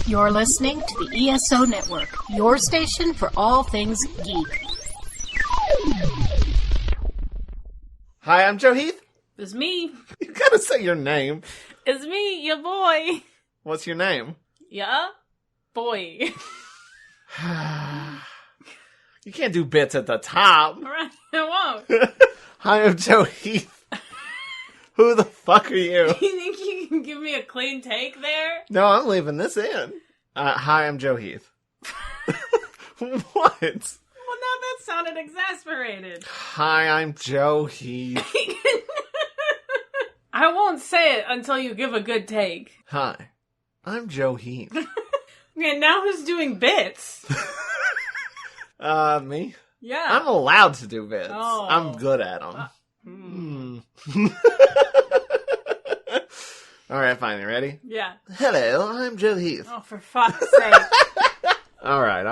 You're listening to the ESO Network, your station for all things geek. Hi, I'm Joe Heath. It's me. You gotta say your name. It's me, your boy. What's your name? Yeah? Boy. You can't do bits at the top. Alright, I won't. Hi, I'm Joe Heath. Who the fuck are you? You think you can give me a clean take there? No, I'm leaving this in. Hi, I'm Joe Heath. What? Well, now that sounded exasperated. Hi, I'm Joe Heath. I won't say it until you give a good take. Hi, I'm Joe Heath. Okay, now who's doing bits? Me? Yeah. I'm allowed to do bits. Oh. I'm good at them. All right, fine. You ready? Yeah. Hello, I'm Joe Heath. Oh, for fuck's sake. All right.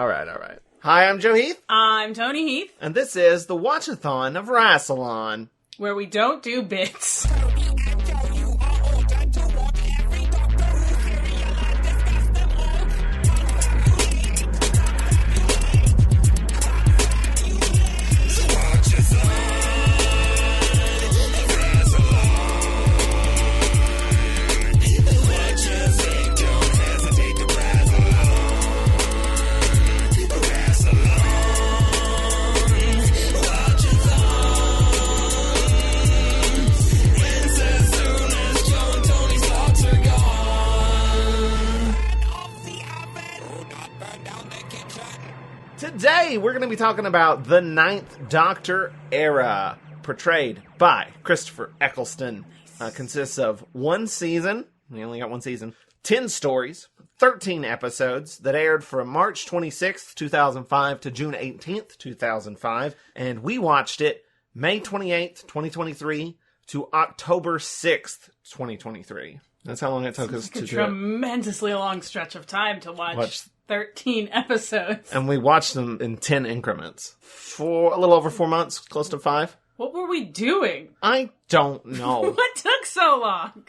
Hi, I'm Joe Heath. I'm Toni Heath, And this is the Watch-A-Thon of Rassilon. where we don't do bits. Today, we're going to be talking about the Ninth Doctor era, portrayed by Christopher Eccleston. Consists of one season, we only got one season, 10 stories, 13 episodes that aired from March 26th, 2005 to June 18th, 2005. And we watched it May 28th, 2023 to October 6th, 2023. That's how long it took us to do it. Tremendously long stretch of time to watch 13 episodes. And we watched them in 10 increments. For a little over 4 months, close to 5. What were we doing? I don't know. What took so long?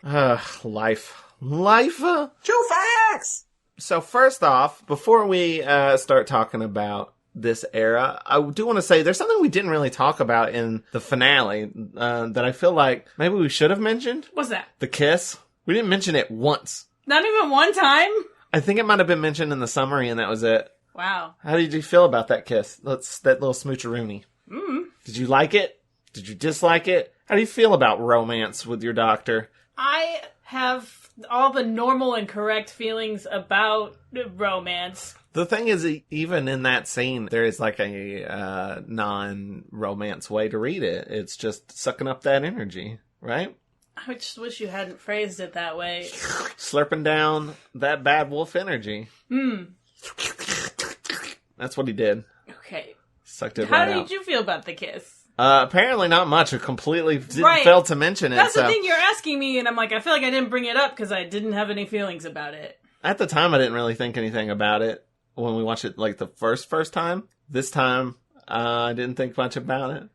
Life. True facts! So first off, before we start talking about this era, I do want to say there's something we didn't really talk about in the finale that I feel like maybe we should have mentioned. What's that? The kiss. We didn't mention it once. Not even one time? I think it might have been mentioned in the summary, and that was it. Wow. How did you feel about that kiss? That little smoocheroonie. Did you like it? Did you dislike it? How do you feel about romance with your doctor? I have all the normal and correct feelings about romance. The thing is, even in that scene, there is like a non-romance way to read it. It's just sucking up that energy, right? I just wish you hadn't phrased it that way. Slurping down that bad wolf energy. That's what he did. Okay. Sucked it How right out. did you feel about the kiss? Apparently not much. I completely didn't fail to mention it. That's the thing you're asking me, and I'm like, I feel like I didn't bring it up because I didn't have any feelings about it. At the time, I didn't really think anything about it when we watched it, like, the first time. This time, I didn't think much about it.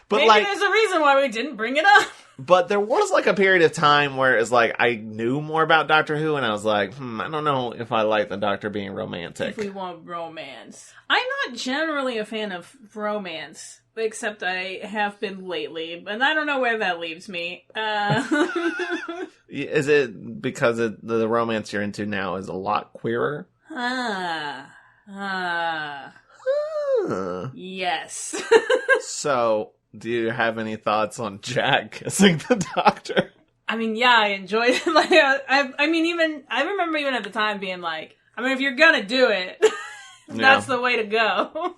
But maybe there's a reason why we didn't bring it up. But there was, like, a period of time where it's like, I knew more about Doctor Who, and I was like, I don't know if I like the Doctor being romantic. If we want romance. I'm not generally a fan of romance, except I have been lately, and I don't know where that leaves me. Is it because the romance you're into now is a lot queerer? Yes. So, do you have any thoughts on Jack kissing the Doctor? I mean, yeah, I enjoyed it. Like, I remember even at the time being like, I mean, if you're gonna do it, that's the way to go.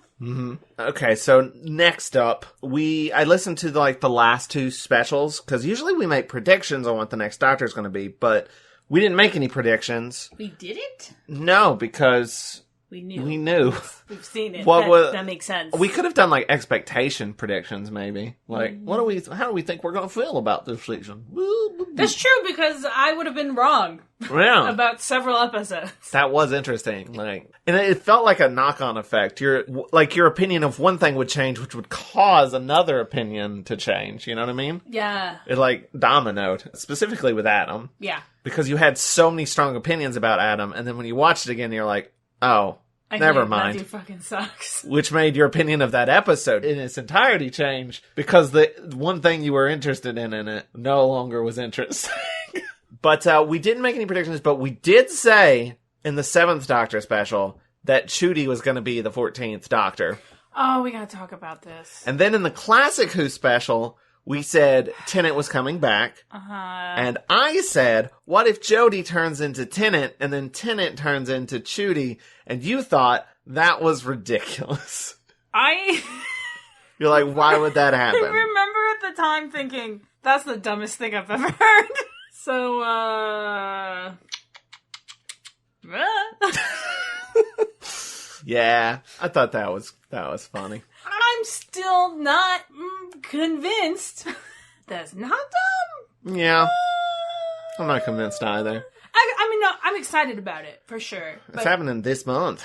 Okay, so next up, I listened to the last two specials, because usually we make predictions on what the next Doctor is going to be, but we didn't make any predictions. We didn't? No, because We knew. We knew. We've seen it. That makes sense. We could have done like expectation predictions, maybe. Like, how do we think we're going to feel about this season? That's true, because I would have been wrong about several episodes. That was interesting. And it felt like a knock-on effect. Your opinion of one thing would change, which would cause another opinion to change. You know what I mean? Yeah. It dominoed, specifically with Adam. Yeah. Because you had so many strong opinions about Adam, and then when you watched it again, you're like, oh, never mind. Matthew fucking sucks. Which made your opinion of that episode in its entirety change, because the one thing you were interested in it no longer was interesting. But we didn't make any predictions, but we did say in the 7th Doctor special that Chudy was going to be the 14th Doctor. Oh, we gotta talk about this. And then in the Classic Who special, we said Tennant was coming back. Uh-huh. And I said, what if Jodie turns into Tennant and then Tennant turns into Chudy? And you thought that was ridiculous. You're like, why would that happen? I remember at the time thinking, that's the dumbest thing I've ever heard. So, yeah, I thought that was funny. I'm still not convinced. That's not dumb. Yeah, I'm not convinced either. I mean, no, I'm excited about it, for sure. It's happening this month.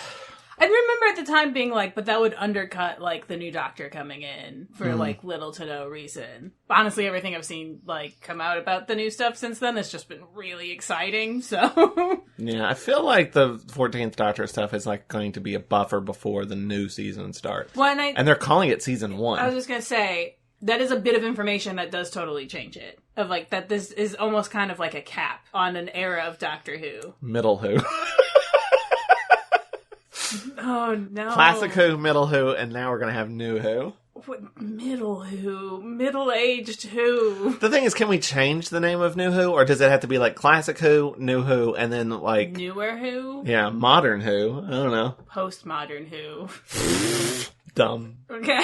I remember at the time being like, but that would undercut, the new Doctor coming in for, little to no reason. Honestly, everything I've seen, come out about the new stuff since then has just been really exciting, so... Yeah, I feel like the 14th Doctor stuff is, going to be a buffer before the new season starts. Well, and they're calling it Season 1. I was just gonna say, that is a bit of information that does totally change it. Of, that this is almost kind of like a cap on an era of Doctor Who. Middle Who. Oh, no. Classic Who, Middle Who, and now we're going to have New Who. What, Middle Who? Middle-aged Who? The thing is, can we change the name of New Who? Or does it have to be Classic Who, New Who, and then Newer Who? Yeah, Modern Who. I don't know. Postmodern Who. Dumb. Okay.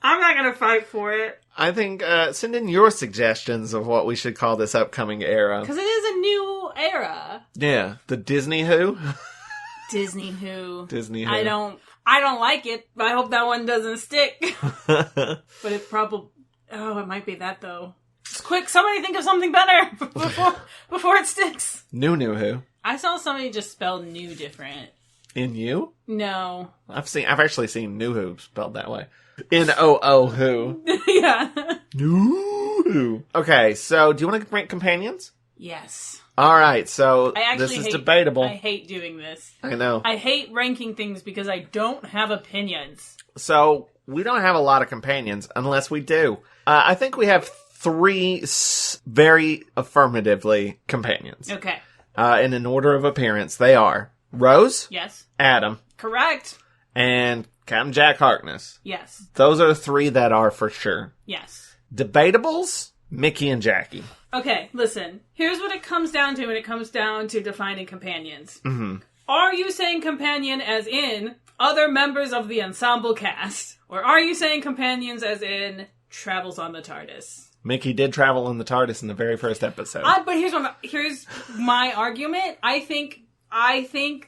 I'm not going to fight for it. I think, send in your suggestions of what we should call this upcoming era. Because it is a new era. Yeah. The Disney Who? Disney Who. Disney Who. I don't like it, but I hope that one doesn't stick. But it probably... Oh, it might be that, though. Quick, somebody think of something better before it sticks. New Who. I saw somebody just spell new different. In you? No. I've actually seen New Who spelled that way. N-O-O Who. Yeah. New Who. Okay, so do you want to rank companions? Yes. All right, so this is debatable. I hate doing this. I know. I hate ranking things because I don't have opinions. So we don't have a lot of companions unless we do. I think we have 3 very affirmatively companions. Okay. In an order of appearance, they are Rose. Yes. Adam. Correct. And Captain Jack Harkness. Yes. Those are the 3 that are for sure. Yes. Debatables, Mickey and Jackie. Okay, listen. Here's what it comes down to when it comes down to defining companions. Mm-hmm. Are you saying companion as in other members of the ensemble cast? Or are you saying companions as in travels on the TARDIS? Mickey did travel in the TARDIS in the very first episode. But here's my argument. I think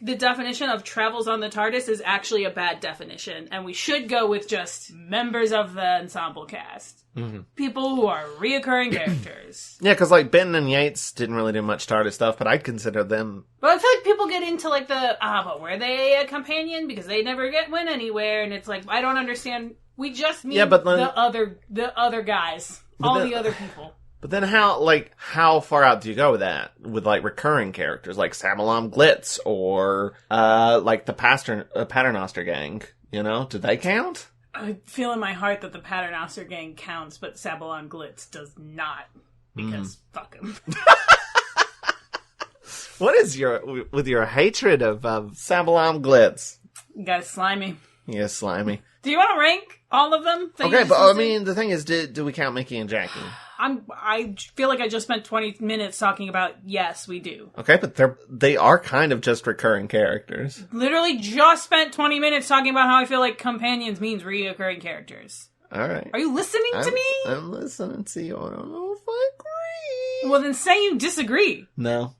the definition of travels on the TARDIS is actually a bad definition, and we should go with just members of the ensemble cast. Mm-hmm. People who are reoccurring characters. Yeah, because Ben and Yates didn't really do much TARDIS stuff, but I'd consider them... But I feel like people get into but were they a companion? Because they never went anywhere, and it's I don't understand. We just mean the other guys. The other people. But then how far out do you go with that? With, recurring characters, like Sabalom Glitz, or, the Paternoster Gang, you know? Do they count? I feel in my heart that the Paternoster Gang counts, but Sabalom Glitz does not. Because fuck him. What is with your hatred of Sabalom Glitz? You guys slimy. Yeah, slimy. Do you want to rank all of them? Okay, but the thing is, do we count Mickey and Jackie? I feel like I just spent 20 minutes talking about, yes, we do. Okay, but they are kind of just recurring characters. Literally just spent 20 minutes talking about how I feel like companions means reoccurring characters. All right. Are you listening to me? I'm listening to you. I don't know if I agree. Well, then say you disagree. No.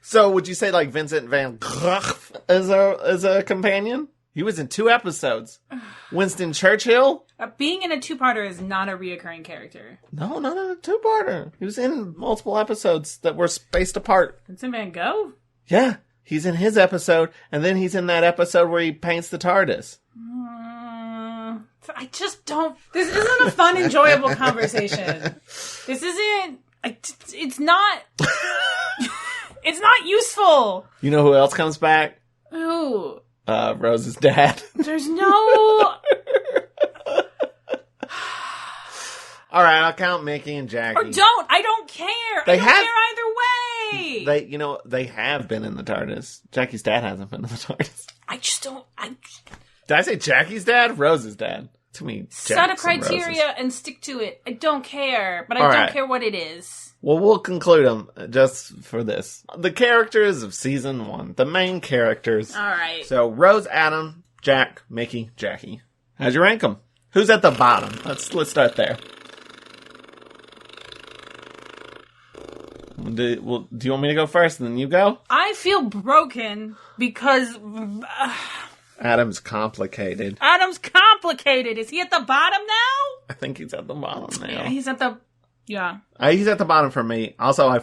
So would you say like Vincent Van Gogh as a companion? He was in 2 episodes. Winston Churchill? Being in a two-parter is not a reoccurring character. No, not a 2-parter. He was in multiple episodes that were spaced apart. Vincent Van Gogh? Yeah, he's in his episode, and then he's in that episode where he paints the TARDIS. I just don't... This isn't a fun, enjoyable conversation. This isn't... It's not... It's not useful. You know who else comes back? Who? Rose's dad. There's no... All right, I'll count Mickey and Jackie. Or don't. I don't care. I don't care either way. They have been in the TARDIS. Jackie's dad hasn't been in the TARDIS. I just don't... Did I say Jackie's dad? Rose's dad. To me, set a criteria and stick to it. I don't care, but I don't care what it is. Well, we'll conclude them just for this. The characters of season 1. The main characters. All right. So, Rose, Adam, Jack, Mickey, Jackie. How'd you rank them? Who's at the bottom? Let's start there. Do you want me to go first and then you go? I feel broken because... Adam's complicated. Adam's complicated. Is he at the bottom now? I think he's at the bottom now. Yeah, he's at the... Yeah. He's at the bottom for me. Also, I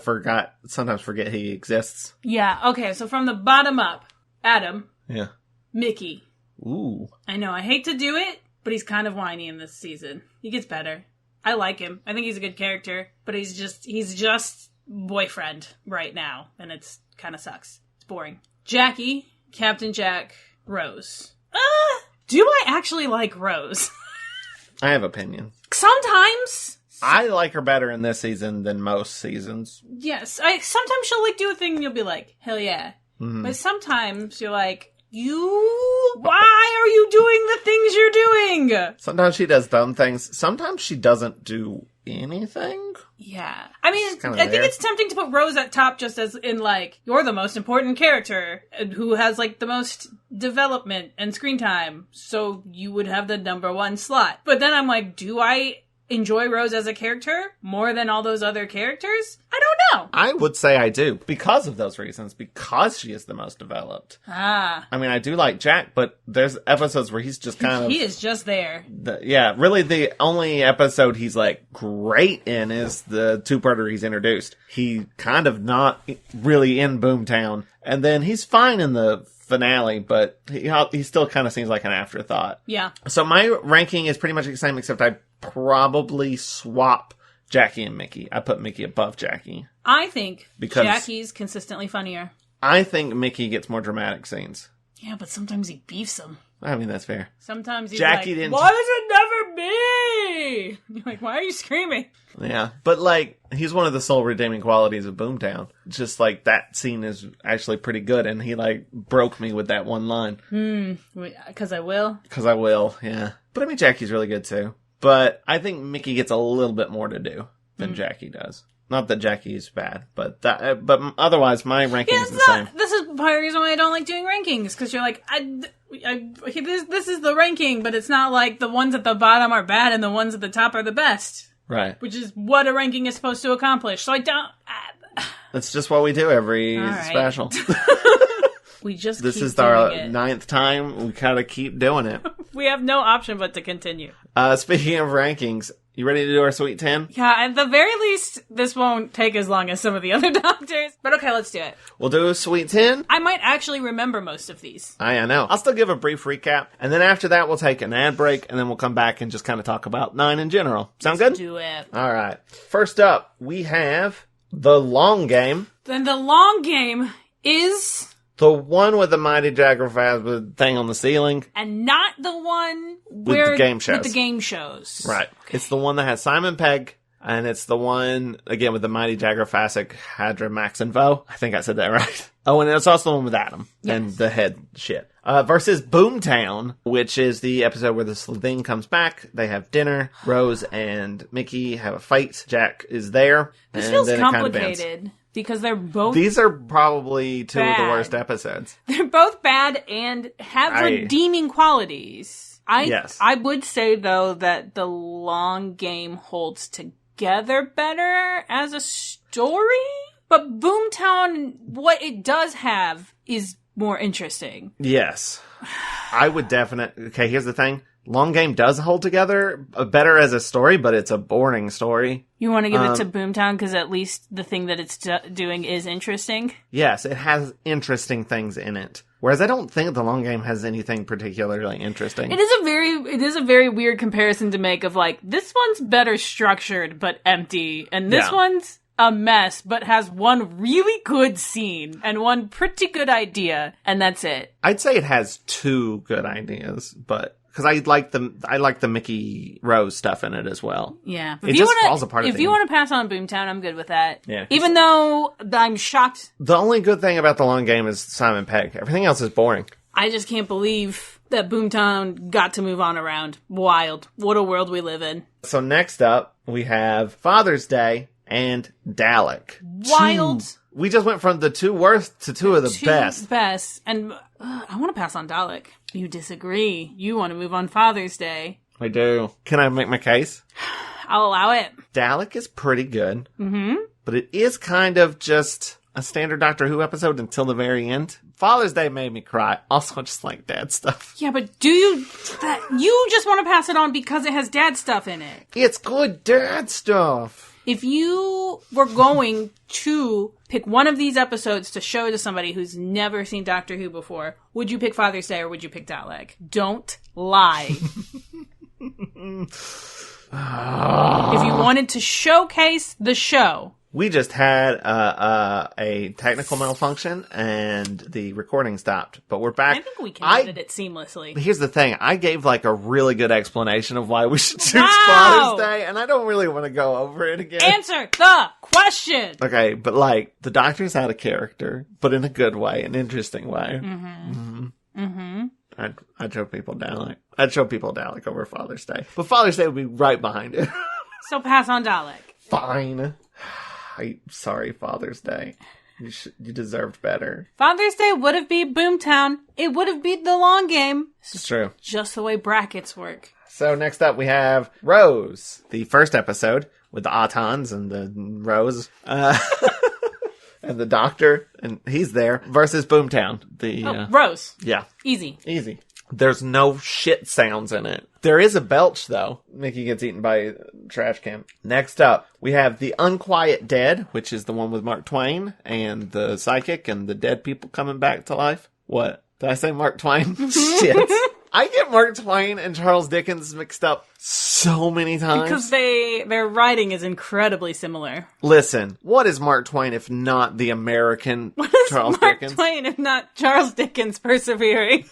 sometimes forget he exists. Yeah, okay, so from the bottom up, Adam. Yeah. Mickey. Ooh. I know, I hate to do it, but he's kind of whiny in this season. He gets better. I like him. I think he's a good character, but he's just boyfriend right now, and it's kind of sucks. It's boring. Jackie, Captain Jack, Rose. Do I actually like Rose? I have opinions. Sometimes. I like her better in this season than most seasons. Yes. Sometimes she'll do a thing and you'll be like, hell yeah. Mm-hmm. But sometimes you're like, why are you doing the things you're doing? Sometimes she does dumb things. Sometimes she doesn't do anything. Yeah. I mean, I think it's tempting to put Rose at top just as in, like, you're the most important character who has, like, the most development and screen time, so you would have the number 1 slot. But then I'm like, do I enjoy Rose as a character more than all those other characters? I don't know. I would say I do, because of those reasons, because she is the most developed. I mean, I do like Jack, but there's episodes where he's just kind of... He is just there. Really the only episode he's, like, great in is the 2-parter he's introduced. He kind of not really in Boomtown, and then he's fine in the finale, but he still kind of seems like an afterthought. Yeah. So my ranking is pretty much the same, except I probably swap Jackie and Mickey. I put Mickey above Jackie. I think Jackie's consistently funnier. I think Mickey gets more dramatic scenes. Yeah, but sometimes he beefs them. I mean, that's fair. Sometimes he's Jackie like, didn't... why does it never be? You're like, why are you screaming? Yeah, but, like, he's one of the sole redeeming qualities of Boomtown. Just, like, that scene is actually pretty good, and he, like, broke me with that one line. Because I will? Because I will, yeah. But, I mean, Jackie's really good, too. But I think Mickey gets a little bit more to do than Jackie does. Not that Jackie's bad, but otherwise, my ranking is the same. This is part of the reason why I don't like doing rankings, because you're like, this is the ranking, but it's not like the ones at the bottom are bad and the ones at the top are the best. Right. Which is what a ranking is supposed to accomplish. So I don't... That's just what we do every special. We just This keep is our doing it. 9th time. We gotta keep doing it. We have no option but to continue. Speaking of rankings, you ready to do our Sweet 10? Yeah, at the very least, this won't take as long as some of the other doctors. But okay, let's do it. We'll do a Sweet 10. I might actually remember most of these. I know. I'll still give a brief recap. And then after that, we'll take an ad break. And then we'll come back and just kind of talk about 9 in general. Sound good? Do it. All right. First up, we have The Long Game. Then The Long Game is... the one with the Mighty Jaggerfast thing on the ceiling. And not the one with the game shows. With the game shows. Right. Okay. It's the one that has Simon Pegg, and it's the one, again, with the Mighty Jaggerfasic Hadra Maxinvo. I think I said that right. Oh, and it's also the one with Adam and the head shit. Versus Boomtown, which is the episode where the Slitheen comes back. They have dinner. Rose and Mickey have a fight. Jack is there. This and feels then complicated. Because they're both These are probably two of the worst episodes. They're both bad and have redeeming qualities. I would say, though, that The Long Game holds together better as a story. But Boomtown, what it does have is more interesting. Yes. I would definitely... Okay, here's the thing. Long Game does hold together better as a story, but it's a boring story. You want to give it to Boomtown because at least the thing that it's doing is interesting? Yes, it has interesting things in it. Whereas I don't think The Long Game has anything particularly interesting. It is a very weird comparison to make of like, this one's better structured but empty, and this one's a mess but has one really good scene and one pretty good idea, and that's it. I'd say it has two good ideas, but... Because I like the Mickey Rose stuff in it as well. Yeah. It just falls apart. If you want to pass on Boomtown, I'm good with that. Yeah. Even though I'm shocked. The only good thing about The Long Game is Simon Pegg. Everything else is boring. I just can't believe that Boomtown got to move on around. Wild. What a world we live in. So next up, we have Father's Day and Dalek. Wild. We just went from the two worst to two of the best. And I want to pass on Dalek. You disagree. You want to move on Father's Day. I do. Can I make my case? I'll allow it. Dalek is pretty good. Mm-hmm. But it is kind of just a standard Doctor Who episode until the very end. Father's Day made me cry. Also, just like dad stuff. Yeah, but you just want to pass it on because it has dad stuff in it. It's good dad stuff. If you were going to pick one of these episodes to show to somebody who's never seen Doctor Who before, would you pick Father's Day or would you pick Dalek? Don't lie. If you wanted to showcase the show. We just had a technical malfunction and the recording stopped, but we're back. I think we can edit it seamlessly. Here's the thing. I gave like a really good explanation of why we should choose Father's Day, and I don't really want to go over it again. Answer the question! Okay, but like, the Doctor's out of character, but in a good way, an interesting way. I'd show people Dalek. I'd show people Dalek over Father's Day. But Father's Day would be right behind it. So pass on Dalek. Fine. Sorry, Father's Day. You deserved better. Father's Day would have beat Boomtown. It would have beat The Long Game. It's true. Just the way brackets work. So next up we have Rose, the first episode with the Autons and the Rose. And the Doctor, and he's there, versus Boomtown. Rose. Yeah. Easy. There's no shit sounds in it. There is a belch, though. Mickey gets eaten by a trash can. Next up, we have The Unquiet Dead, which is the one with Mark Twain and the psychic and the dead people coming back to life. What? Did I say Mark Twain? Shit. I get Mark Twain and Charles Dickens mixed up so many times. Because their writing is incredibly similar. Listen, what is Mark Twain if not the American Charles Dickens? Mark Twain if not Charles Dickens persevering?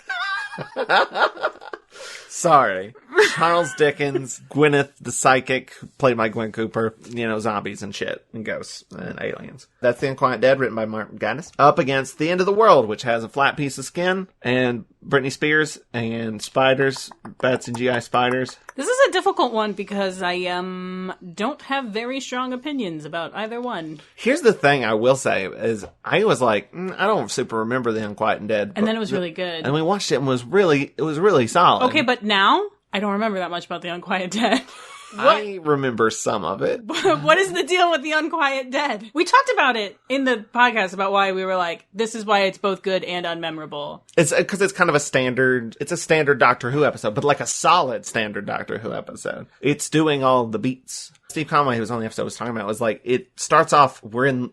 Sorry. Charles Dickens, Gwyneth the psychic, played by Gwen Cooper, zombies and shit, and ghosts, and aliens. That's The Unquiet Dead, written by Martin Gatiss. Up against The End of the World, which has a flat piece of skin, and Britney Spears, and spiders, bats and GI spiders. This is a difficult one because I don't have very strong opinions about either one. Here's the thing I will say, is I was like, I don't super remember The Unquiet Dead. And then it was really good. And we watched it and it was really solid. Okay, but now, I don't remember that much about The Unquiet Dead. I remember some of it. What is the deal with The Unquiet Dead? We talked about it in the podcast about why we were like, this is why it's both good and unmemorable. It's because it's kind of a standard Doctor Who episode, but like a solid standard Doctor Who episode. It's doing all the beats. Steve Conway, who was on the episode, was talking about, was like, it starts off, we're in,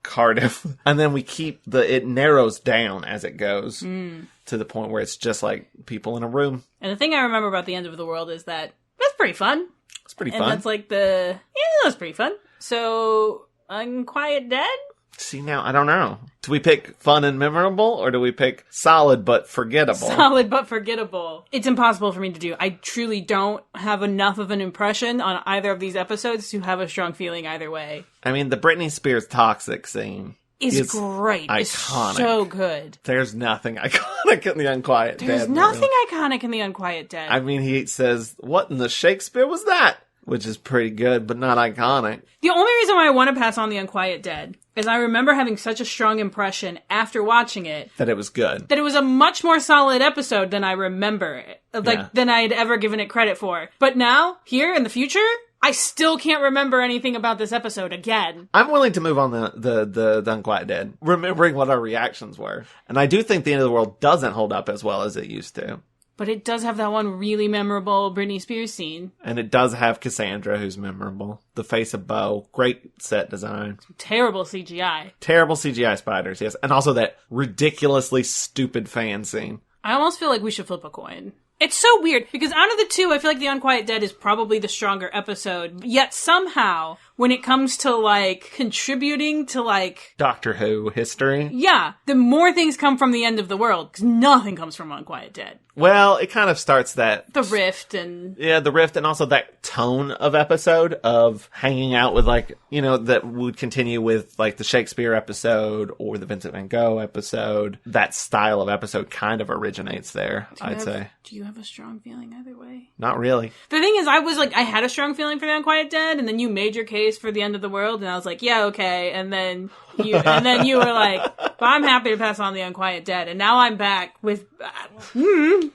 Cardiff, and then we keep it narrows down as it goes to the point where it's just like people in a room. And the thing I remember about The End of the World is that that's pretty fun. It's pretty fun. And that's like that's pretty fun. So, Unquiet Dead? See, now, I don't know. Do we pick fun and memorable, or do we pick solid but forgettable? Solid but forgettable. It's impossible for me to do. I truly don't have enough of an impression on either of these episodes to have a strong feeling either way. I mean, the Britney Spears toxic scene is great. Iconic. It's so good. There's nothing iconic in The Unquiet Dead. There's nothing iconic in The Unquiet Dead. I mean, he says, what in the Shakespeare was that? Which is pretty good, but not iconic. The only reason why I want to pass on The Unquiet Dead is I remember having such a strong impression after watching it. That it was good. That it was a much more solid episode than I remember it. Than I had ever given it credit for. But now, here in the future, I still can't remember anything about this episode again. I'm willing to move on the Unquiet Dead, remembering what our reactions were. And I do think The End of the World doesn't hold up as well as it used to. But it does have that one really memorable Britney Spears scene. And it does have Cassandra, who's memorable. The face of Bo. Great set design. Terrible CGI. Terrible CGI spiders, yes. And also that ridiculously stupid fan scene. I almost feel like we should flip a coin. It's so weird, because out of the two, I feel like The Unquiet Dead is probably the stronger episode. Yet somehow, when it comes to, like, contributing to, like... Doctor Who history. Yeah, the more things come from The End of the World, because nothing comes from Unquiet Dead. Well, it kind of starts that... The rift and... Yeah, the rift, and also that tone of episode of hanging out with, like, you know, that would continue with, like, the Shakespeare episode or the Vincent van Gogh episode. That style of episode kind of originates there, I'd say. Do you have a strong feeling either way? Not really. The thing is, I had a strong feeling for The Unquiet Dead, and then you made your case for The End of the World, and I was like, yeah, okay, and then you were like, but I'm happy to pass on The Unquiet Dead, and now I'm back with...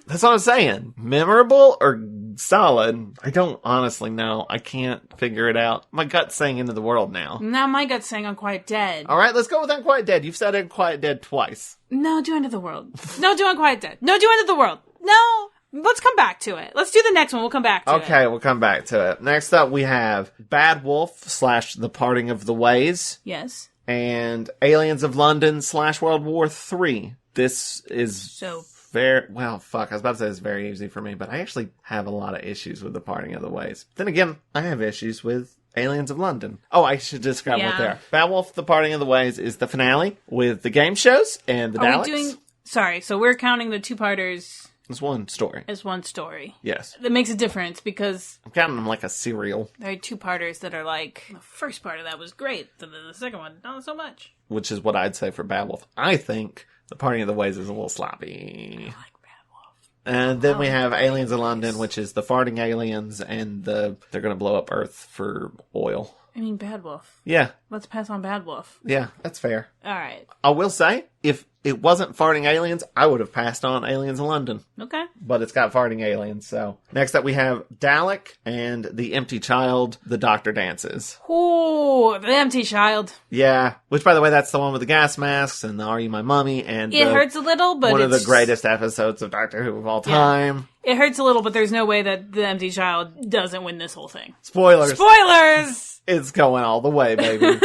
That's what I'm saying. Memorable or solid? I don't honestly know. I can't figure it out. My gut's saying End of the World now. Now my gut's saying Unquiet Dead. All right, let's go with Unquiet Dead. You've said Unquiet Dead twice. No, do End of the World. No, do Unquiet Dead. No, do End of the World. No, let's come back to it. Let's do the next one. We'll come back to it. Okay, we'll come back to it. Next up, we have Bad Wolf / The Parting of the Ways. Yes. And Aliens of London / World War III. This is very... Well, fuck, I was about to say it's very easy for me, but I actually have a lot of issues with The Parting of the Ways. Then again, I have issues with Aliens of London. Oh, I should describe what they are. Bad Wolf, The Parting of the Ways is the finale with the game shows and the Daleks. Sorry, so we're counting the two-parters... It's one story. As one story. Yes. That makes a difference because... I'm counting them like a serial. There are two-parters that are like, the first part of that was great, and then the second one, not so much. Which is what I'd say for Bad Wolf. I think The Parting of the Ways is a little sloppy. I like Bad Wolf. And then we have Aliens of London, which is the farting aliens, and they're going to blow up Earth for oil. I mean, Bad Wolf. Yeah. Let's pass on Bad Wolf. Yeah, that's fair. All right. I will say, if it wasn't farting aliens, I would have passed on Aliens of London. Okay. But it's got farting aliens, so. Next up we have Dalek and The Empty Child, The Doctor Dances. Ooh, The Empty Child. Yeah, which by the way, that's the one with the gas masks and the Are You My Mummy and it hurts a little, but one of the greatest episodes of Doctor Who of all time. Yeah. It hurts a little, but there's no way that The Empty Child doesn't win this whole thing. Spoilers! Spoilers! It's going all the way, baby.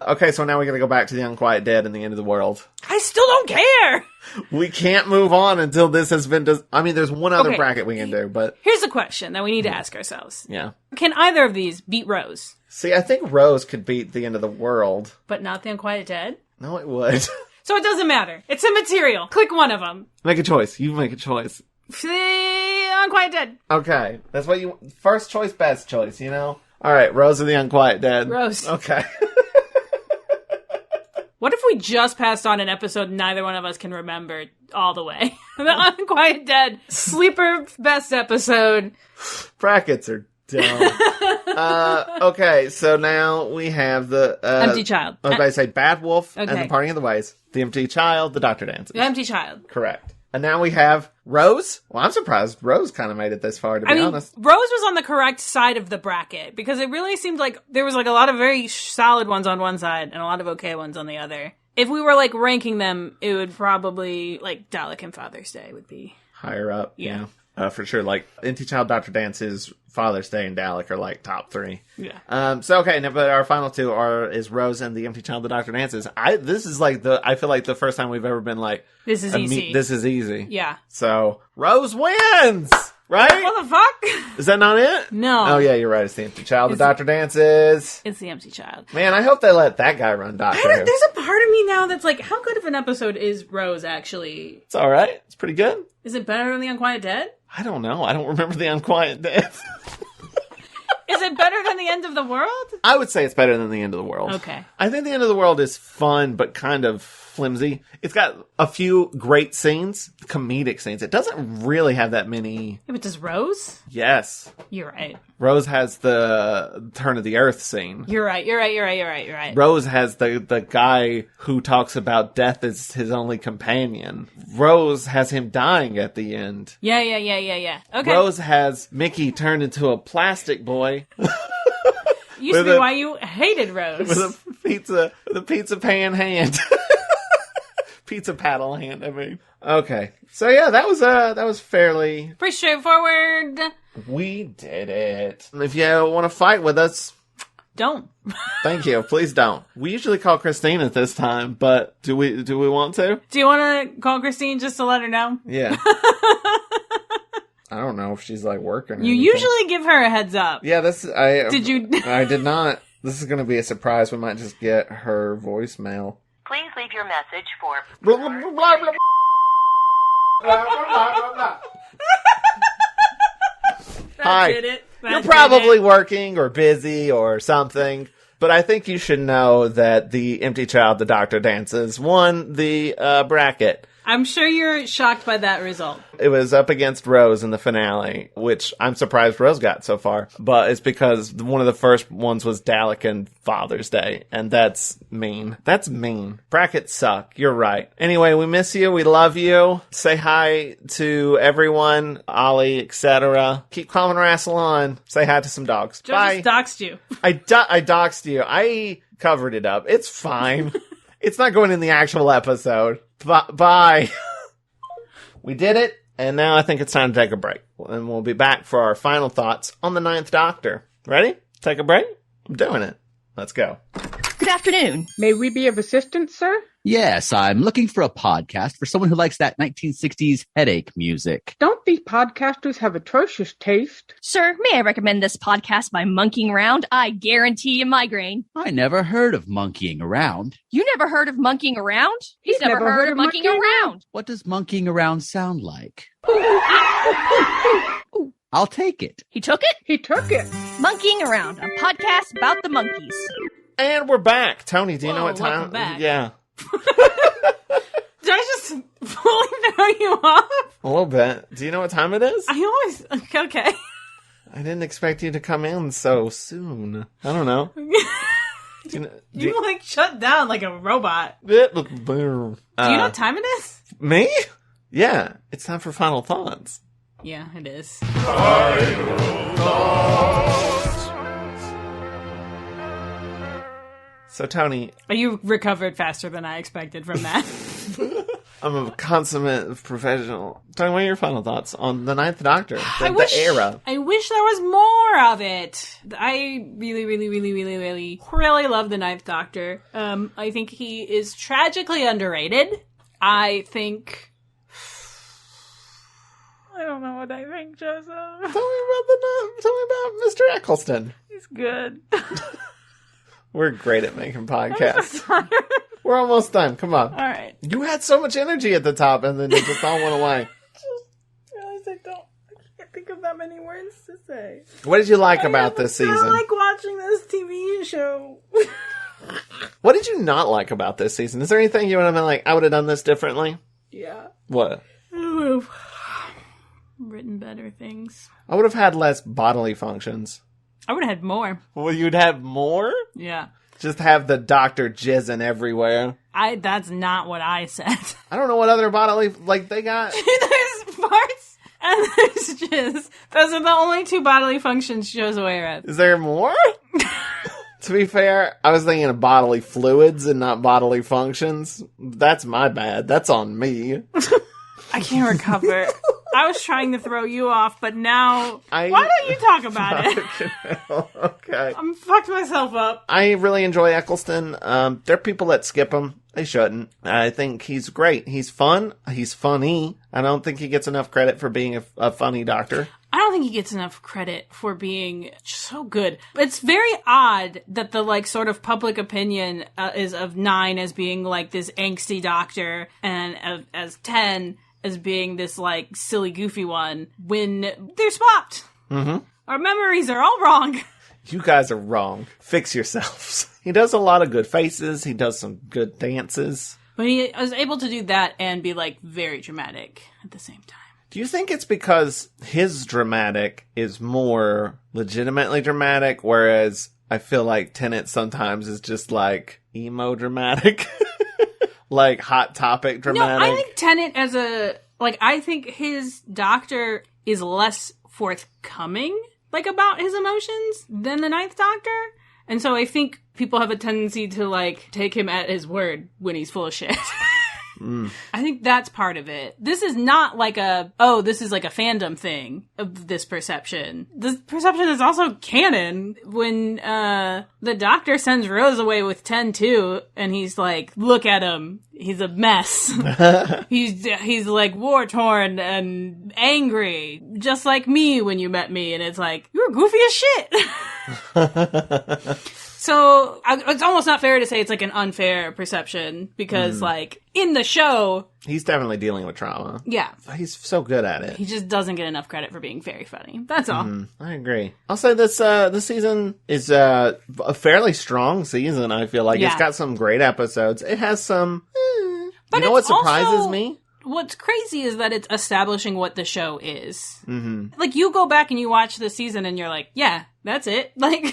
Okay, so now we're going to go back to The Unquiet Dead and The End of the World. I still don't care! We can't move on until this has been... there's one other bracket we can do, but... Here's a question that we need to ask ourselves. Yeah. Can either of these beat Rose? See, I think Rose could beat The End of the World. But not The Unquiet Dead? No, it would. So it doesn't matter. It's immaterial. Click one of them. Make a choice. You make a choice. The Unquiet Dead. Okay. That's what you... First choice, best choice, you know? All right, Rose of The Unquiet Dead. Rose. Okay. What if we just passed on an episode neither one of us can remember all the way? The Unquiet Dead. Sleeper best episode. Brackets are dumb. Okay, so now we have the... Empty Child. I was about to say Bad Wolf and The Parting of the Ways. The Empty Child, The Doctor Dances. The Empty Child. Correct. And now we have Rose. Well, I'm surprised Rose kind of made it this far, to be honest. Rose was on the correct side of the bracket because it really seemed like there was like a lot of very solid ones on one side and a lot of okay ones on the other. If we were like ranking them, it would probably like Dalek and Father's Day would be higher up. Yeah. For sure. Like Empty Child, Doctor Dances, Father's Day, and Dalek are like top 3. Yeah. So okay, now, but our final two is Rose and The Empty Child, The Doctor Dances. This is like I feel like the first time we've ever been like, this is easy. This is easy. Yeah. So Rose wins, right? What the fuck? Is that not it? No. Oh yeah, you're right. It's The Empty Child, The Doctor Dances. It's The Empty Child. Man, I hope they let that guy run Doctor Who. There's a part of me now that's like, how good of an episode is Rose actually? It's all right. It's pretty good. Is it better than The Unquiet Dead? I don't know. I don't remember The Unquiet Dead. Is it better than The End of the World? I would say it's better than The End of the World. Okay. I think The End of the World is fun, but kind of flimsy. It's got a few great scenes, comedic scenes. It doesn't really have that many. Yeah, but does Rose? Yes. You're right. Rose has the Turn of the Earth scene. You're right. Rose has the guy who talks about death as his only companion. Rose has him dying at the end. Yeah. Okay. Rose has Mickey turned into a plastic boy. used to be why you hated Rose. With a pizza pan hand. Pizza paddle hand, I mean. Okay. So yeah, that was fairly... Pretty straightforward. We did it. If you want to fight with us... Don't. Thank you. Please don't. We usually call Christine at this time, but do we want to? Do you want to call Christine just to let her know? Yeah. I don't know if she's like working or You anything. Usually give her a heads up. Yeah, Did you? I did not. This is going to be a surprise. We might just get her voicemail. Please leave your message for... Blah, blah, blah, blah, blah. Blah, blah, blah, blah. Hi. Did it. You're probably working or busy or something, but I think you should know that the empty child the doctor dances won the bracket. I'm sure you're shocked by that result. It was up against Rose in the finale, which I'm surprised Rose got so far. But it's because one of the first ones was Dalek and Father's Day, and that's mean. That's mean. Brackets suck. You're right. Anyway, we miss you. We love you. Say hi to everyone, Ollie, etc. Keep calling Rassilon. Say hi to some dogs. Joe Bye. just doxed you. I doxed you. I covered it up. It's fine. It's not going in the actual episode. Bye. We did it, and now I think it's time to take a break. And we'll be back for our final thoughts on the Ninth Doctor. Ready? Take a break? I'm doing it. Let's go. Good afternoon. May we be of assistance, sir? Yes, I'm looking for a podcast for someone who likes that 1960s headache music. Don't these podcasters have atrocious taste? Sir, may I recommend this podcast by Monkeying Around? I guarantee a migraine. I never heard of monkeying around. You never heard of Monkeying Around? He's never heard of Monkeying Around. What does monkeying around sound like? I'll take it. He took it? He took it. Monkeying Around, a podcast about the monkeys. And we're back. Tony, do you know what time? Welcome back. Yeah. Did I just fully throw you off? A little bit. Do you know what time it is? I always... Okay. I didn't expect you to come in so soon. I don't know. You like shut down like a robot. Do you Do you know what time it is? Me? Yeah. It's time for final thoughts. Yeah, it is. So, Tony, You recovered faster than I expected from that. I'm a consummate professional. Tony, what are your final thoughts on the Ninth Doctor? The era. I wish there was more of it. I really love the Ninth Doctor. I think he is tragically underrated. I don't know what I think, Joseph. Tell me about Mr. Eccleston. He's good. We're great at making podcasts. I'm so tired. We're almost done. Come on. All right. You had so much energy at the top, and then it just all went away. I can't think of that many words to say. What did you like about this season? I like watching this TV show. What did you not like about this season? Is there anything you would have been like, I would have done this differently? Yeah. What? I would have written better things. I would have had less bodily functions. I would have had more. Well, you'd have more? Yeah. Just have the doctor jizzing everywhere. That's not what I said. I don't know what other bodily, like, they got. There's farts and there's jizz. Those are the only two bodily functions Joe's aware of. Is there more? To be fair, I was thinking of bodily fluids and not bodily functions. That's my bad. That's on me. I can't recover. I was trying to throw you off, but now... Why don't you talk about it? Okay. I'm fucked myself up. I really enjoy Eccleston. There are people that skip him. They shouldn't. I think he's great. He's fun. He's funny. I don't think he gets enough credit for being a funny doctor. I don't think he gets enough credit for being so good. It's very odd that the, like, sort of public opinion is of 9 as being, like, this angsty doctor and as 10 as being this, like, silly, goofy one when they're swapped. Mm-hmm. Our memories are all wrong. You guys are wrong. Fix yourselves. He does a lot of good faces. He does some good dances. But he was able to do that and be, like, very dramatic at the same time. Do you think it's because his dramatic is more legitimately dramatic, whereas I feel like Tennant sometimes is just, like, emo dramatic? Like, Hot Topic dramatic? No, I think Tennant as I think his doctor is less forthcoming, like, about his emotions than the Ninth Doctor. And so I think people have a tendency to, like, take him at his word when he's full of shit. I think that's part of it. This is not like this is like a fandom thing of this perception. This perception is also canon when the doctor sends Rose away with 10-2 and he's like, look at him. He's a mess. he's like war-torn and angry, just like me when you met me. And it's like, you were goofy as shit. So it's almost not fair to say it's like an unfair perception because like in the show, he's definitely dealing with trauma. Yeah. He's so good at it. He just doesn't get enough credit for being very funny. That's all. I agree. I'll say this season is a fairly strong season, I feel like. Yeah. It's got some great episodes. It has some... But you know what surprises also, me? What's crazy is that it's establishing what the show is. Like, you go back and you watch the season and you're like, yeah, that's it. Like,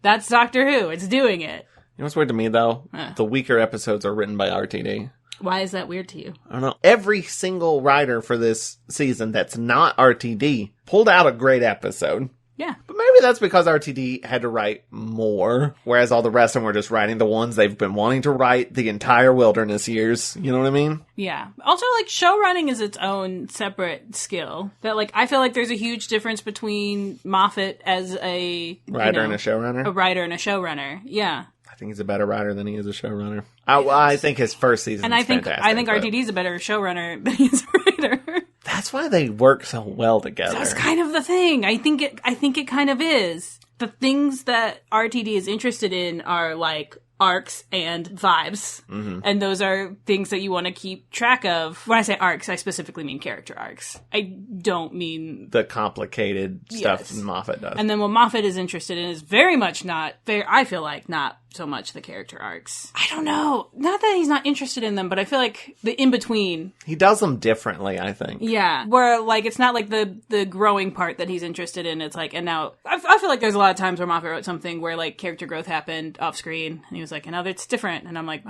that's Doctor Who. It's doing it. You know what's weird to me, though? The weaker episodes are written by RTD. Why is that weird to you? I don't know. Every single writer for this season that's not RTD pulled out a great episode. Yeah. But maybe that's because RTD had to write more, whereas all the rest of them were just writing the ones they've been wanting to write the entire wilderness years. You know what I mean? Yeah. Also, like, show running is its own separate skill. That, like, I feel like there's a huge difference between Moffat as a... Writer and a showrunner? A writer and a showrunner. Yeah. I think he's a better writer than he is a showrunner. I think his first season is fantastic. I think RTD's a better showrunner than he is a writer. That's why they work so well together. That's kind of the thing. I think it kind of is. The things that RTD is interested in are like arcs and vibes. And those are things that you want to keep track of. When I say arcs, I specifically mean character arcs. I don't mean the complicated stuff Moffat does. And then what Moffat is interested in is very much I feel like not so much the character arcs. I don't know. Not that he's not interested in them, but I feel like the in-between. He does them differently, I think. Yeah. Where, like, it's not like the growing part that he's interested in. It's like, and now, I feel like there's a lot of times where Moffat wrote something where, like, character growth happened off screen, and he was like, and now it's different. And I'm like,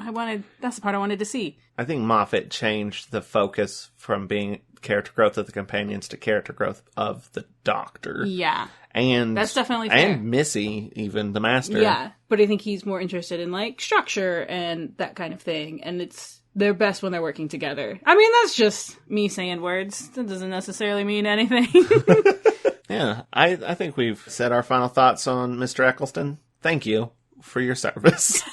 that's the part I wanted to see. I think Moffat changed the focus from being character growth of the companions to character growth of the Doctor. Yeah. And that's definitely fair. And Missy, even the Master. Yeah, but I think he's more interested in like structure and that kind of thing, and they're best when they're working together. I mean, that's just me saying words. That doesn't necessarily mean anything. Yeah, I think we've said our final thoughts on Mr. Eccleston. Thank you for your service.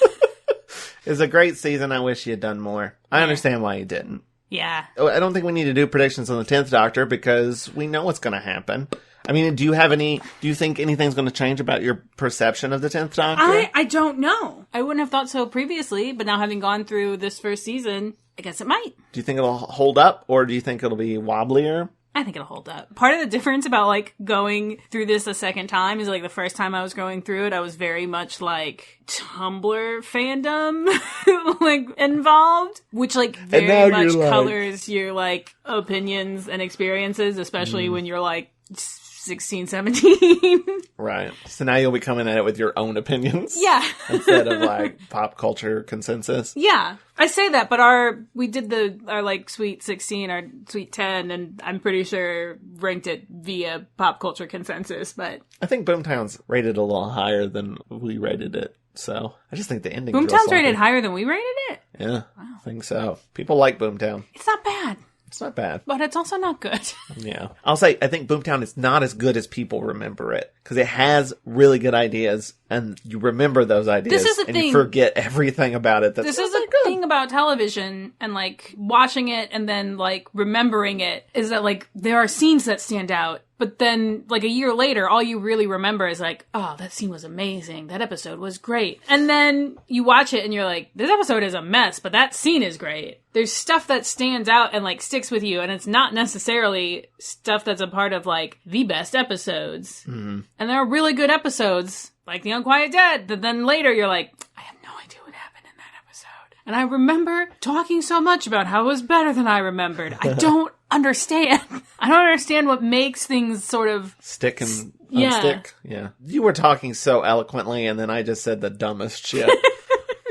It's a great season. I wish you had done more. I understand why you didn't. Yeah. I don't think we need to do predictions on the 10th Doctor because we know what's going to happen. I mean, do you think anything's going to change about your perception of the 10th Doctor? I don't know. I wouldn't have thought so previously, but now having gone through this first season, I guess it might. Do you think it'll hold up, or do you think it'll be wobblier? I think it'll hold up. Part of the difference about, like, going through this a second time is, like, the first time I was going through it, I was very much, like, Tumblr fandom, like, involved, which, like, very much colors your, like, opinions and experiences, especially when you're, like, 16, 17. Right. So now you'll be coming at it with your own opinions. Yeah. Instead of like pop culture consensus. Yeah. I say that, but we did our like Sweet 16, our Sweet 10, and I'm pretty sure ranked it via pop culture consensus, but... I think Boomtown's rated a little higher than we rated it. So I just think the ending. Boomtown's rated higher than we rated it? Yeah. Wow. I think so. People like Boomtown. It's not bad. It's not bad. But it's also not good. Yeah. I'll say, I think Boomtown is not as good as people remember it. Because it has really good ideas, and you remember those ideas. This is the thing. You forget everything about it. This is the thing about television, and, like, watching it and then, like, remembering it, is that, like, there are scenes that stand out. But then, like, a year later, all you really remember is like, oh, that scene was amazing. That episode was great. And then you watch it and you're like, this episode is a mess, but that scene is great. There's stuff that stands out and, like, sticks with you. And it's not necessarily stuff that's a part of, like, the best episodes. Mm-hmm. And there are really good episodes, like The Unquiet Dead, that then later you're like, I have no idea what happened in that episode. And I remember talking so much about how it was better than I remembered. I don't understand. I don't understand what makes things sort of stick and unstick. Yeah. You were talking so eloquently, and then I just said the dumbest shit.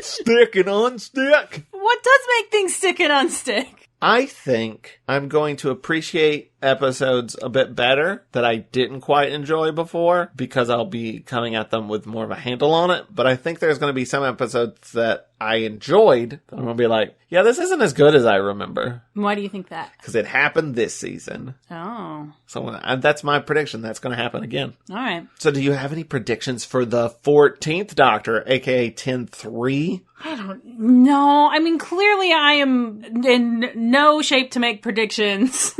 Stick and unstick. What does make things stick and unstick? I think I'm going to appreciate episodes a bit better that I didn't quite enjoy before because I'll be coming at them with more of a handle on it. But I think there's going to be some episodes that I enjoyed that I'm going to be like, yeah, this isn't as good as I remember. Why do you think that? Because it happened this season. Oh. So that's my prediction. That's going to happen again. All right. So do you have any predictions for the 14th Doctor, aka 10-3? I don't know. I mean, clearly I am in no shape to make predictions.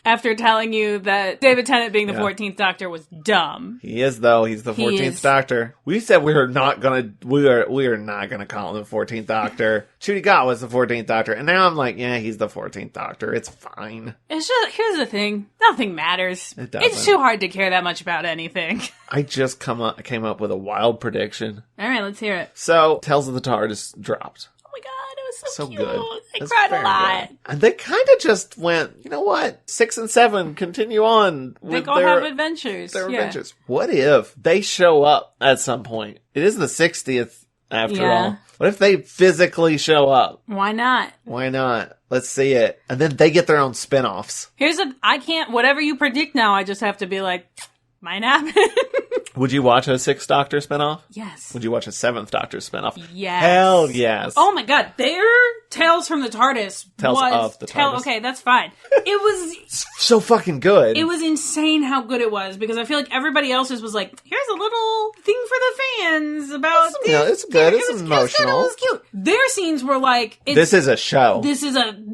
After telling you that David Tennant being the 14th Doctor was dumb. He is, though. He's the 14th Doctor. We said we are not gonna call him the 14th Doctor. Ncuti Gat was the 14th Doctor, and now I'm like, yeah, he's the 14th Doctor. It's fine. It's just, here's the thing. Nothing matters. It doesn't. It's too hard to care that much about anything. I just came up with a wild prediction. All right, let's hear it. So, Tales of the TARDIS dropped. Oh my god, it was so cute. Good. I cried a lot. Good. And they kind of just went, you know what? 6 and 7 continue on with They go have adventures. Their adventures. What if they show up at some point? It is the 60th after all. What if they physically show up? Why not? Why not? Let's see it. And then they get their own spin-offs. I can't, whatever you predict now, I just have to be like, might happen. Would you watch a 6th Doctor spinoff? Yes. Would you watch a 7th Doctor spinoff? Yes. Hell yes. Oh my god, their Tales from the TARDIS Tales of the TARDIS. Okay, that's fine. It was so fucking good. It was insane how good it was, because I feel like everybody else's was like, here's a little thing for the fans about this. Yeah, it's good. It's emotional. It was cute. Their scenes were like, this is a show.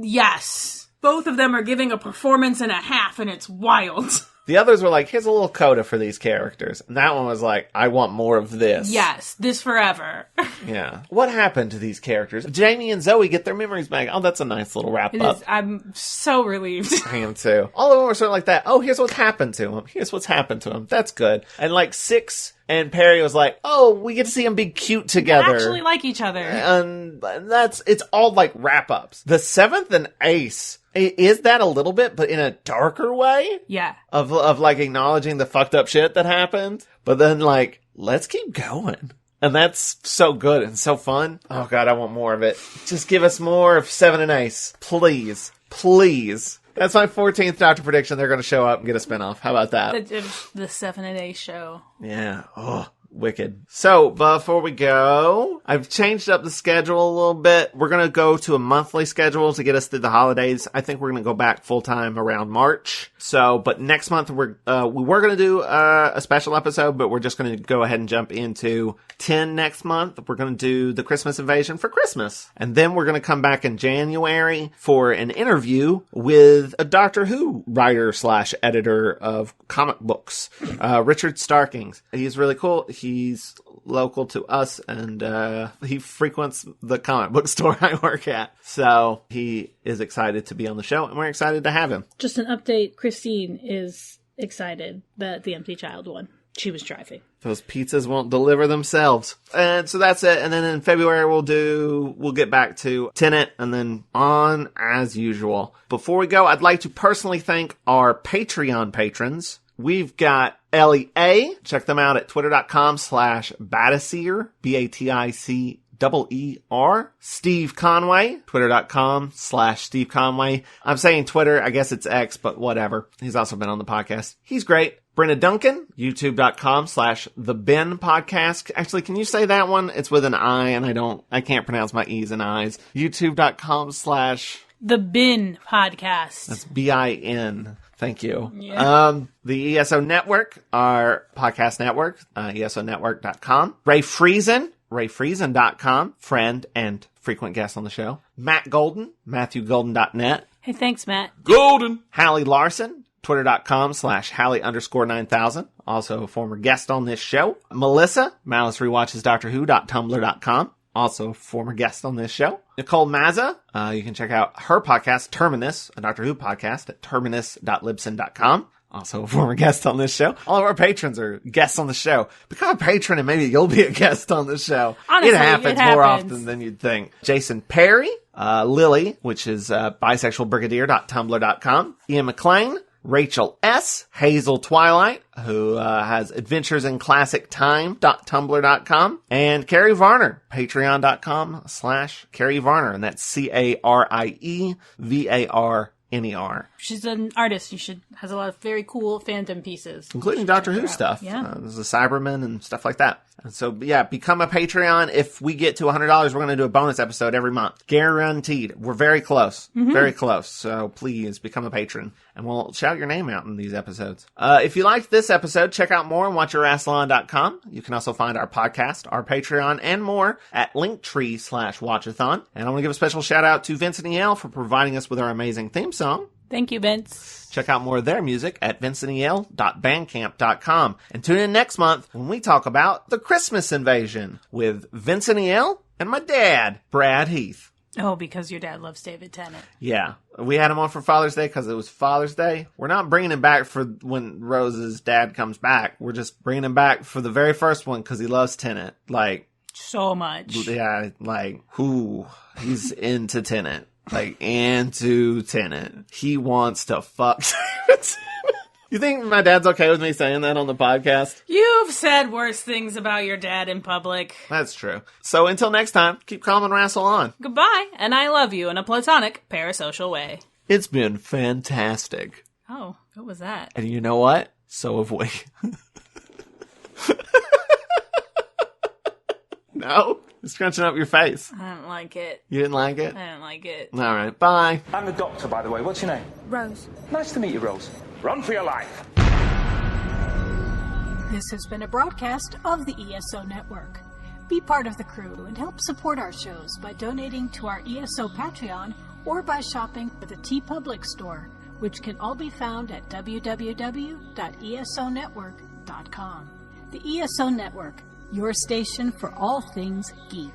Yes. Both of them are giving a performance and a half, and it's wild. The others were like, here's a little coda for these characters. And that one was like, I want more of this. Yes, this forever. Yeah. What happened to these characters? Jamie and Zoe get their memories back. Oh, that's a nice little wrap up. I'm so relieved. I am too. All of them were sort of like that. Oh, here's what's happened to him. Here's what's happened to him. That's good. And like 6 and Perry was like, oh, we get to see them be cute together. They actually like each other. And it's all like wrap ups. The 7th and Ace, is that a little bit, but in a darker way? Yeah. Of like acknowledging the fucked up shit that happened, but then like, let's keep going. And that's so good and so fun. Oh god, I want more of it. Just give us more of 7 and Ace. Please. Please. That's my 14th Doctor prediction. They're going to show up and get a spinoff. How about that? The 7 and Ace show. Yeah. Oh. Wicked. So, before we go, I've changed up the schedule a little bit. We're going to go to a monthly schedule to get us through the holidays. I think we're going to go back full-time around March. So, but next month, we were going to do a special episode, but we're just going to go ahead and jump into 10 next month. We're going to do the Christmas Invasion for Christmas. And then we're going to come back in January for an interview with a Doctor Who writer/editor of comic books, Richard Starkings. He's really cool. He's local to us, and he frequents the comic book store I work at. So he is excited to be on the show, and we're excited to have him. Just an update, Christine is excited that the Empty Child won. She was driving. Those pizzas won't deliver themselves. And so that's it. And then in February, we'll get back to Tenet and then on as usual. Before we go, I'd like to personally thank our Patreon patrons. We've got Ellie A. Check them out at twitter.com/Batiseer, BATICEER. Steve Conway, twitter.com/Steve Conway. I'm saying Twitter, I guess it's X, but whatever. He's also been on the podcast. He's great. Brenna Duncan, youtube.com/The Ben Podcast. Actually, can you say that one? It's with an I, and I can't pronounce my E's and I's. youtube.com/The Ben Podcast. That's BIN. Thank you. Yeah. The ESO Network, our podcast network, ESOnetwork.com. Ray Friesen, RayFriesen.com, friend and frequent guest on the show. Matt Golden, MatthewGolden.net. Hey, thanks, Matt. Golden. Hallie Larson, Twitter.com/Hallie_9000. Also a former guest on this show. Melissa, Malice Rewatches Doctor Who.tumblr.com. Also a former guest on this show. Nicole Mazza, you can check out her podcast, Terminus, a Doctor Who podcast at terminus.libsyn.com. Also a former guest on this show. All of our patrons are guests on the show. Become a patron and maybe you'll be a guest on the show. Honestly, it happens more often than you'd think. Jason Perry, Lily, which is bisexualbrigadier.tumblr.com. Ian McLean, Rachel S., Hazel Twilight, who has Adventures in Classic Time.tumblr.com, and Carrie Varner, patreon.com/Carrie Varner, and that's CarieVarner. She's an artist. Has a lot of very cool fandom pieces. Including Doctor Who stuff. Yeah. There's a Cyberman and stuff like that. And so, yeah, become a Patreon. If we get to $100, we're going to do a bonus episode every month. Guaranteed. We're very close. Very close. So please become a patron. And we'll shout your name out in these episodes. If you liked this episode, check out more on Watch-A-Rassilon.com. You can also find our podcast, our Patreon, and more at Linktree/Watch-A-Thon. And I want to give a special shout out to Vincent E. L. for providing us with our amazing theme song. Thank you, Vince. Check out more of their music at vincentel.bandcamp.com. And tune in next month when we talk about the Christmas Invasion with Vincent E.L. and my dad, Brad Heath. Oh, because your dad loves David Tennant. Yeah. We had him on for Father's Day because it was Father's Day. We're not bringing him back for when Rose's dad comes back. We're just bringing him back for the very first one because he loves Tennant. Like, so much. Yeah, like, he's into Tennant. Like, into Tennant. He wants to fuck David. You think my dad's okay with me saying that on the podcast? You've said worse things about your dad in public. That's true. So until next time, keep calm and wrestle on. Goodbye, and I love you in a platonic, parasocial way. It's been fantastic. Oh, what was that? And you know what? So have we. No? You're scrunching up your face. I don't like it. You didn't like it? I don't like it. All right, bye. I'm the doctor, by the way. What's your name? Rose. Nice to meet you, Rose. Run for your life. This has been a broadcast of the ESO Network. Be part of the crew and help support our shows by donating to our ESO Patreon or by shopping at the TeePublic store, which can all be found at www.esonetwork.com. The ESO Network, your station for all things geek.